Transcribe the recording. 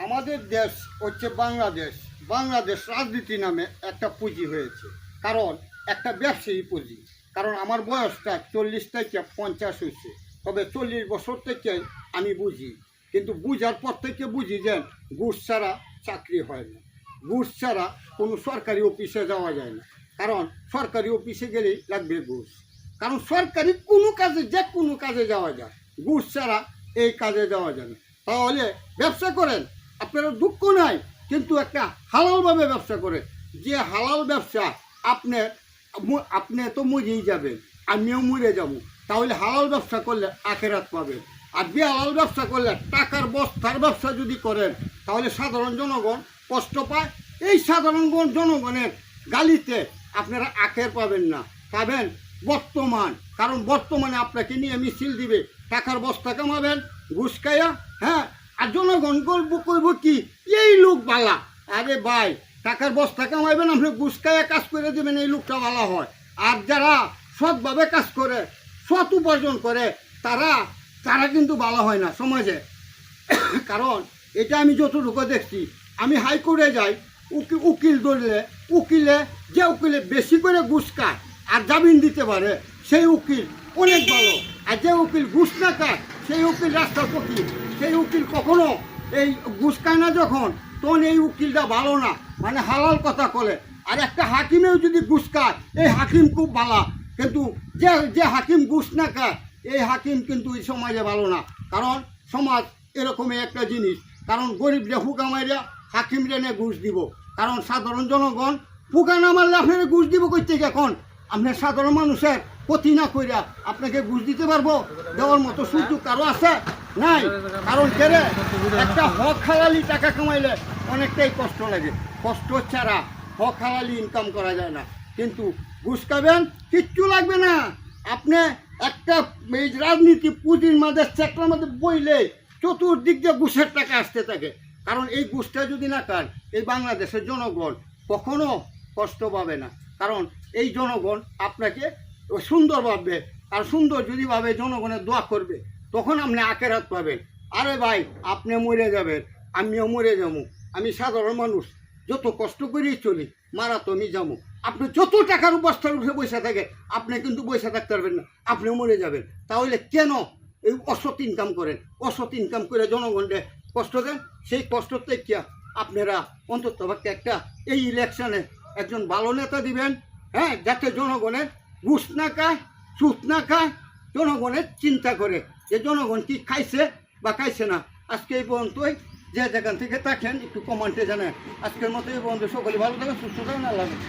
আমাদের দেশ হচ্ছে বাংলাদেশ। বাংলাদেশ রাজনীতি নামে একটা পুঁজি হয়েছে, কারণ একটা ব্যবসায়ী পুঁজি। কারণ আমার বয়সটা 40 থেকে 50 হয়েছে, তবে 40 বছর থেকে আমি বুঝি, কিন্তু বুঝার পর থেকে বুঝি যে ঘুষ ছাড়া চাকরি হয় না, ঘুষ ছাড়া কোনো সরকারি অফিসে যাওয়া যায় না। কারণ সরকারি অফিসে গেলেই লাগবে ঘুষ, কারণ সরকারি কোনো কাজে যে কোনো কাজে যাওয়া যায়, ঘুষ ছাড়া এই কাজে যাওয়া যায় না। তাহলে ব্যবসা করেন, আপনারা দুঃখ নাই, কিন্তু একটা হালালভাবে ব্যবসা করেন। যে হালাল ব্যবসা আপনি আপনি তো মরেই যাবেন, আমিও মরে যাব। তাহলে হালাল ব্যবসা করলে আখেরাত পাবেন। আর বেহালাল ব্যবসা করলে টাকার বস্তার ব্যবসা যদি করেন, তাহলে সাধারণ জনগণ কষ্ট পায়। এই সাধারণ জনগণের গালিতে আপনারা আখের পাবেন না, পাবেন বর্তমান। কারণ বর্তমানে আপনাকে নিয়ে মিছিল দিবে, টাকার বস্তা কামাবেন ঘুষ খাইয়া। হ্যাঁ, আর জনগণ করবো কি, এই লোক বালা। আরে ভাই, টাকার বস্তা কামাইবেন, আপনি ঘুষ খাইয়া কাজ করে দেবেন, এই লোকটা ভালো হয়। আর যারা সৎভাবে কাজ করে, সৎ উপার্জন করে, তারা কিন্তু ভালো হয় না সমাজে। কারণ এটা আমি যতটুকু দেখছি, আমি হাইকোর্টে যাই, উকিল ধরলে যে উকিলে বেশি করে ঘুষ খায় আর জামিন দিতে পারে, সেই উকিল অনেক ভালো। আর যে উকিল ঘুষ না খায়, সেই উকিল রাস্তার ফকির। সেই উকিল কখনো এই ঘুষ খায় না যখন, তখন এই উকিলটা ভালো না, মানে হালাল কথা বলে। আর একটা হাকিমেও যদি ঘুষ খায়, এই হাকিম খুব ভালো। কিন্তু যে হাকিম ঘুষ না খায়, এই হাকিম কিন্তু এই সমাজে ভালো না। কারণ সমাজ এরকমই একটা জিনিস। কারণ গরিবরা ফুকা মারিয়া হাকিমরা নিয়ে ঘুষ দিব। কারণ সাধারণ জনগণ ফুকা না মারলে আপনারা ঘুষ দিব করতে, এখন আপনার সাধারণ মানুষের ক্ষতি না কইরা আপনাকে ঘুষ দিতে পারবো? দেওয়ার মতো সুযোগ কারো আছে? নাই। কারণ কেরে একটা হক হালালি টাকা কামাইলে অনেকটাই কষ্ট লাগে, কষ্ট ছাড়া হক হালালি ইনকাম করা যায় না। কিন্তু ঘুষ খাবেন, কিচ্ছু লাগবে না। আপনি একটা এই রাজনীতি পুঁজির মাঝে চেকটার মধ্যে বইলে চতুর্দিক দিয়ে ঘুষের টাকা আসতে থাকে। কারণ এই ঘুষটা যদি না খান, এই বাংলাদেশের জনগণ কখনো কষ্ট পাবে না। কারণ এই জনগণ আপনাকে সুন্দর ভাববে, আর সুন্দর যদি ভাবে জনগণের দোয়া করবে, তখন আপনি আখেরাত পাবেন। আরে ভাই, আপনি মরে যাবেন, আমিও মরে যাবো। আমি সাধারণ মানুষ, যত কষ্ট করেই চলি, মারা তো আমি যাবো। আপনি যত টাকার বস্তার উঠে বসে থাকে, আপনি কিন্তু বসে থাকতে পারবেন না, আপনিও মরে যাবেন। তাহলে কেন এই অসৎ ইনকাম করেন? অসৎ ইনকাম করে জনগণকে কষ্ট দেন। সেই কষ্ট থেকে আপনারা অন্তত একটা এই ইলেকশনে একজন ভালো নেতা দিবেন, হ্যাঁ, যাতে জনগণের ঘুষ না খায়, সুদ না খায়, জনগণের চিন্তা করে যে জনগণ কি খাইছে বা খাইছে না। আজকে এই পর্যন্তই। যে যেখান থেকে থাকেন একটু কমেন্টে জানেন। আজকের মতো এই পর্যন্ত। সকলে ভালো থাকেন, সুস্থ থাকেন, আল্লাহ হাফেজ।